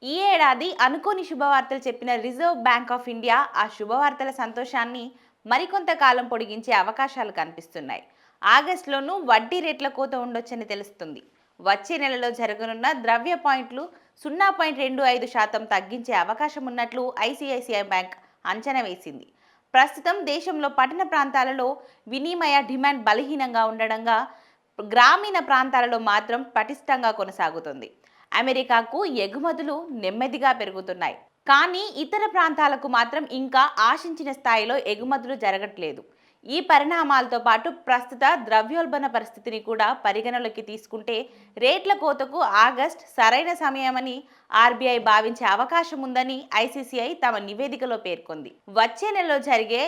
ఈ ఏడాది అనుకోని శుభవార్తలు చెప్పిన రిజర్వ్ బ్యాంక్ ఆఫ్ ఇండియా ఆ శుభవార్తల సంతోషాన్ని మరికొంత కాలం పొడిగించే అవకాశాలు కనిపిస్తున్నాయి. ఆగస్టులోనూ వడ్డీ రేట్ల కోత ఉండొచ్చని తెలుస్తుంది. వచ్చే నెలలో జరగనున్న ద్రవ్య పాయింట్లు 0.25% తగ్గించే అవకాశం ఉన్నట్లు ఐసిఐసిఐ బ్యాంక్ అంచనా వేసింది. ప్రస్తుతం దేశంలో పట్టణ ప్రాంతాలలో వినిమయ డిమాండ్ బలహీనంగా ఉండడంగా, గ్రామీణ ప్రాంతాలలో మాత్రం పటిష్టంగా కొనసాగుతుంది. అమెరికాకు ఎగుమతులు నెమ్మదిగా పెరుగుతున్నాయి, కానీ ఇతర ప్రాంతాలకు మాత్రం ఇంకా ఆశించిన స్థాయిలో ఎగుమతులు జరగట్లేదు. ఈ పరిణామాలతో పాటు ప్రస్తుత ద్రవ్యోల్బణ పరిస్థితిని కూడా పరిగణలోకి తీసుకుంటే రేట్ల కోతకు ఆగస్ట్ సరైన సమయమని ఆర్బీఐ భావించే అవకాశం ఉందని ఐసీసీఐ తమ నివేదికలో పేర్కొంది. వచ్చే నెలలో జరిగే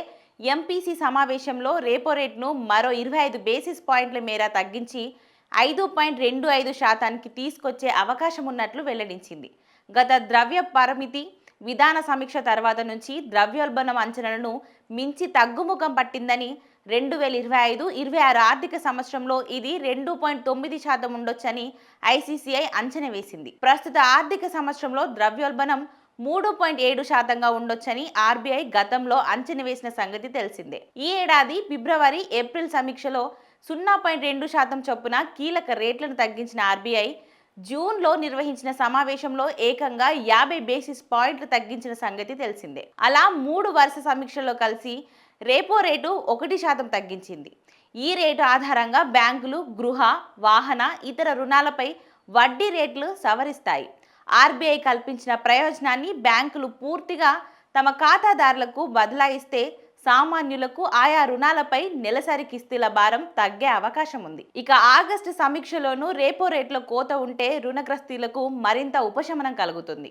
ఎంపీసీ సమావేశంలో రెపో రేట్ను మరో 25 బేసిస్ పాయింట్ల మేర తగ్గించి 5.25% తీసుకొచ్చే అవకాశం ఉన్నట్లు వెల్లడించింది. గత ద్రవ్య పరిమితి విధాన సమీక్ష తర్వాత నుంచి ద్రవ్యోల్బణం అంచనాలను మించి తగ్గుముఖం పట్టిందని, 2025-26 ఆర్థిక సంవత్సరంలో ఇది 2.9% ఉండొచ్చని ఐసీసీఐ అంచనా వేసింది. ప్రస్తుత ఆర్థిక సంవత్సరంలో ద్రవ్యోల్బణం 3.7%గా ఉండొచ్చని ఆర్బీఐ గతంలో అంచనా వేసిన సంగతి తెలిసిందే. ఈ ఏడాది ఫిబ్రవరి, ఏప్రిల్ సమీక్షలో 0.2% చొప్పున కీలక రేట్లను తగ్గించిన ఆర్బీఐ జూన్లో నిర్వహించిన సమావేశంలో ఏకంగా 50 బేసిస్ పాయింట్లు తగ్గించిన సంగతి తెలిసిందే. అలా 3 వరుస సమీక్షల్లో కలిసి రెపో రేటు 1% తగ్గించింది. ఈ రేటు ఆధారంగా బ్యాంకులు గృహ, వాహన, ఇతర రుణాలపై వడ్డీ రేట్లు సవరిస్తాయి. ఆర్బీఐ కల్పించిన ప్రయోజనాన్ని బ్యాంకులు పూర్తిగా తమ ఖాతాదారులకు బదలాయిస్తే సామాన్యులకు ఆయా రుణాలపై నెలసరి కిస్తీల భారం తగ్గే అవకాశం ఉంది. ఇక ఆగస్టు సమీక్షలోనూ రెపో రేట్లో కోత ఉంటే రుణగ్రస్తీలకు మరింత ఉపశమనం కలుగుతుంది.